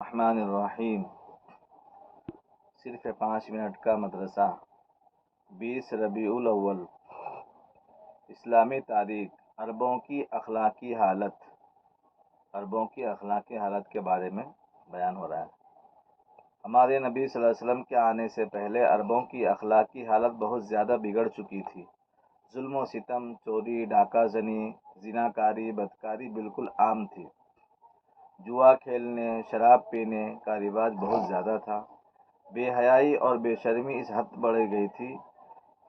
الرحمن الرحیم۔ صرف 5 منٹ کا مدرسہ 20 ربیع الاول۔ اسلامی تاریخ۔ عربوں کی اخلاقی حالت کے بارے میں بیان ہو رہا ہے۔ ہمارے نبی صلی اللہ علیہ وسلم کے آنے سے پہلے عربوں کی اخلاقی حالت بہت زیادہ بگڑ چکی تھی۔ ظلم و ستم، چوری، ڈاکہ زنی، زناکاری، بدکاری بالکل عام تھی۔ جوا کھیلنے، شراب پینے کا رواج بہت زیادہ تھا۔ بے حیائی اور بے شرمی اس حد بڑھ گئی تھی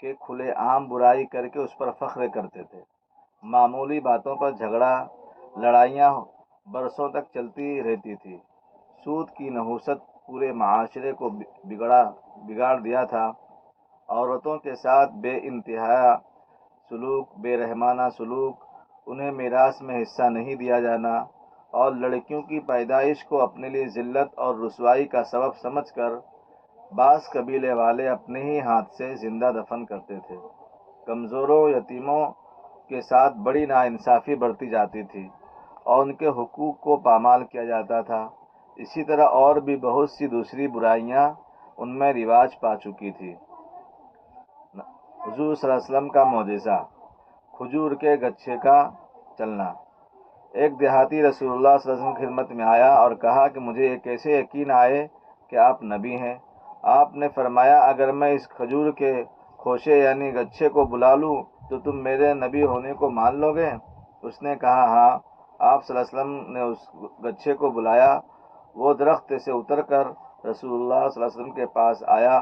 کہ کھلے عام برائی کر کے اس پر فخر کرتے تھے۔ معمولی باتوں پر جھگڑا، لڑائیاں برسوں تک چلتی رہتی تھی۔ سود کی نحوست پورے معاشرے کو بگاڑ دیا تھا۔ عورتوں کے ساتھ بے انتہا سلوک، بے رحمانہ سلوک، انہیں میراث میں حصہ نہیں دیا جانا اور لڑکیوں کی پیدائش کو اپنے لیے ذلت اور رسوائی کا سبب سمجھ کر بعض قبیلے والے اپنے ہی ہاتھ سے زندہ دفن کرتے تھے۔ کمزوروں، یتیموں کے ساتھ بڑی ناانصافی برتی جاتی تھی اور ان کے حقوق کو پامال کیا جاتا تھا۔ اسی طرح اور بھی بہت سی دوسری برائیاں ان میں رواج پا چکی تھی۔ حضور صلی اللہ علیہ وسلم کا معجزہ، کھجور کے گچھے کا چلنا۔ ایک دیہاتی رسول اللہ صلی اللہ علیہ وسلم کی خدمت میں آیا اور کہا کہ مجھے یہ کیسے یقین آئے کہ آپ نبی ہیں؟ آپ نے فرمایا، اگر میں اس کھجور کے خوشے یعنی گچھے کو بلا لوں تو تم میرے نبی ہونے کو مان لو گے؟ اس نے کہا ہاں۔ آپ صلی اللہ علیہ وسلم نے اس گچھے کو بلایا۔ وہ درخت سے اتر کر رسول اللہ صلی اللہ علیہ وسلم کے پاس آیا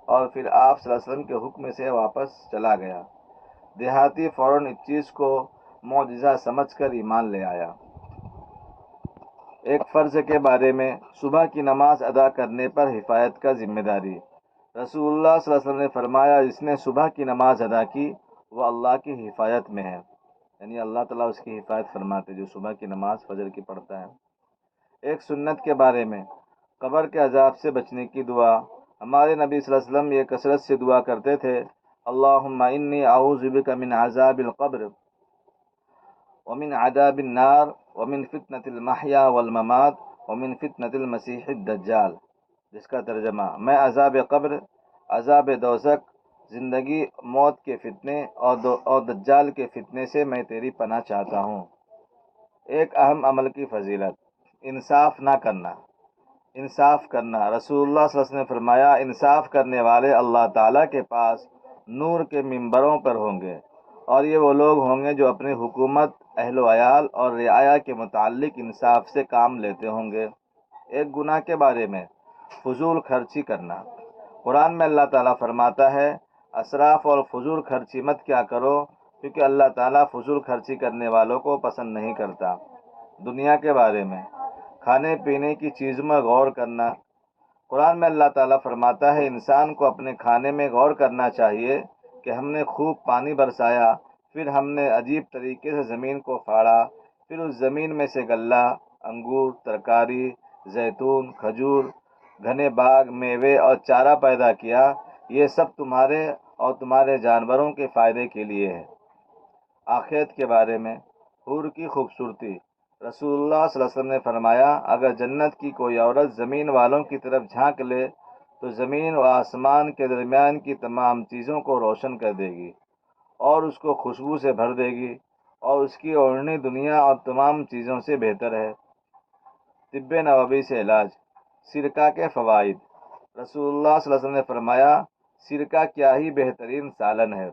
اور پھر آپ صلی اللہ علیہ وسلم کے حکم سے واپس چلا گیا۔ دیہاتی فوراً اس چیز کو معجزہ سمجھ کر ایمان لے آیا۔ ایک فرض کے بارے میں، صبح کی نماز ادا کرنے پر حفاظت کا ذمہ داری۔ رسول اللہ صلی اللہ علیہ وسلم نے فرمایا، جس نے صبح کی نماز ادا کی وہ اللہ کی حفاظت میں ہے، یعنی اللہ تعالیٰ اس کی حفاظت فرماتے جو صبح کی نماز فجر کی پڑھتا ہے۔ ایک سنت کے بارے میں، قبر کے عذاب سے بچنے کی دعا۔ ہمارے نبی صلی اللہ علیہ وسلم یہ کثرت سے دعا کرتے تھے، اللہم انی اعوذ بک من عذاب القبر ومن عذاب النار ومن فتنة المحیا والممات ومن فتنة المسیح الدجال، جس کا ترجمہ، میں عذاب قبر، عذاب دوزخ، زندگی موت کے فتنے اور دجال کے فتنے سے میں تیری پناہ چاہتا ہوں۔ ایک اہم عمل کی فضیلت، انصاف کرنا۔ رسول اللہ صلی اللہ علیہ وسلم نے فرمایا، انصاف کرنے والے اللہ تعالیٰ کے پاس نور کے ممبروں پر ہوں گے، اور یہ وہ لوگ ہوں گے جو اپنی حکومت، اہل و عیال اور رعایا کے متعلق انصاف سے کام لیتے ہوں گے۔ ایک گناہ کے بارے میں، فضول خرچی کرنا۔ قرآن میں اللہ تعالیٰ فرماتا ہے، اسراف اور فضول خرچی مت کیا کرو، کیونکہ اللہ تعالیٰ فضول خرچی کرنے والوں کو پسند نہیں کرتا۔ دنیا کے بارے میں، کھانے پینے کی چیزوں میں غور کرنا۔ قرآن میں اللہ تعالیٰ فرماتا ہے، انسان کو اپنے کھانے میں غور کرنا چاہیے کہ ہم نے خوب پانی برسایا، پھر ہم نے عجیب طریقے سے زمین کو پھاڑا، پھر اس زمین میں سے غلہ، انگور، ترکاری، زیتون، کھجور، گھنے باغ، میوے اور چارہ پیدا کیا۔ یہ سب تمہارے اور تمہارے جانوروں کے فائدے کے لیے ہے۔ آخرت کے بارے میں، حور کی خوبصورتی۔ رسول اللہ صلی اللہ علیہ وسلم نے فرمایا، اگر جنت کی کوئی عورت زمین والوں کی طرف جھانک لے تو زمین و آسمان کے درمیان کی تمام چیزوں کو روشن کر دے گی اور اس کو خوشبو سے بھر دے گی، اور اس کی اوڑھنی دنیا اور تمام چیزوں سے بہتر ہے۔ طب نبوی سے علاج۔ سرکہ کے فوائد۔ رسول اللہ صلی اللہ علیہ وسلم نے فرمایا، سرکہ کیا ہی بہترین سالن ہے۔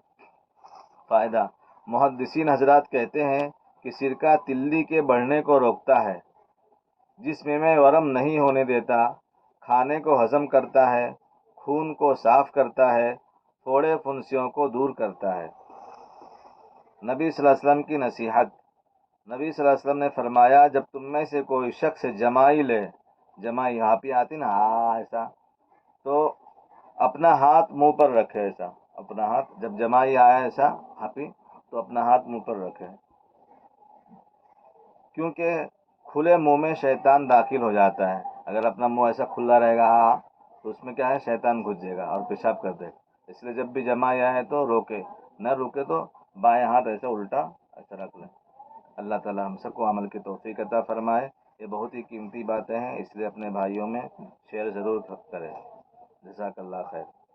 فائدہ۔ محدثین حضرات کہتے ہیں کہ سرکہ تلی کے بڑھنے کو روکتا ہے، جسم میں ورم نہیں ہونے دیتا، کھانے کو ہضم کرتا ہے، خون کو صاف کرتا ہے، پھوڑے پھنسیوں کو دور کرتا ہے۔ نبی صلی اللہ علیہ وسلم کی نصیحت۔ نبی صلی اللہ علیہ وسلم نے فرمایا، جب تم میں سے کوئی شخص جمائی لے، جمائی ہاپی آتی نا ایسا، تو اپنا ہاتھ منہ پر رکھے، ایسا اپنا ہاتھ، جب جمائی آیا ایسا ہاپی تو اپنا ہاتھ منہ پر رکھے، کیونکہ کھلے منہ میں شیطان داخل ہو جاتا ہے۔ اگر اپنا منہ ایسا کھلا رہے گا تو اس میں کیا ہے، شیطان گھس جائے گا اور پیشاب کر دے گا۔ اس لیے جب بھی جمائی آئے تو روکے، نہ روکے تو بائیں ہاتھ ایسا الٹا ایسا رکھ لیں۔ اللہ تعالی ہم سب کو عمل کی توفیق عطا فرمائے۔ یہ بہت ہی قیمتی باتیں ہیں، اس لیے اپنے بھائیوں میں شیئر ضرور کریں۔ جزاک اللہ خیر۔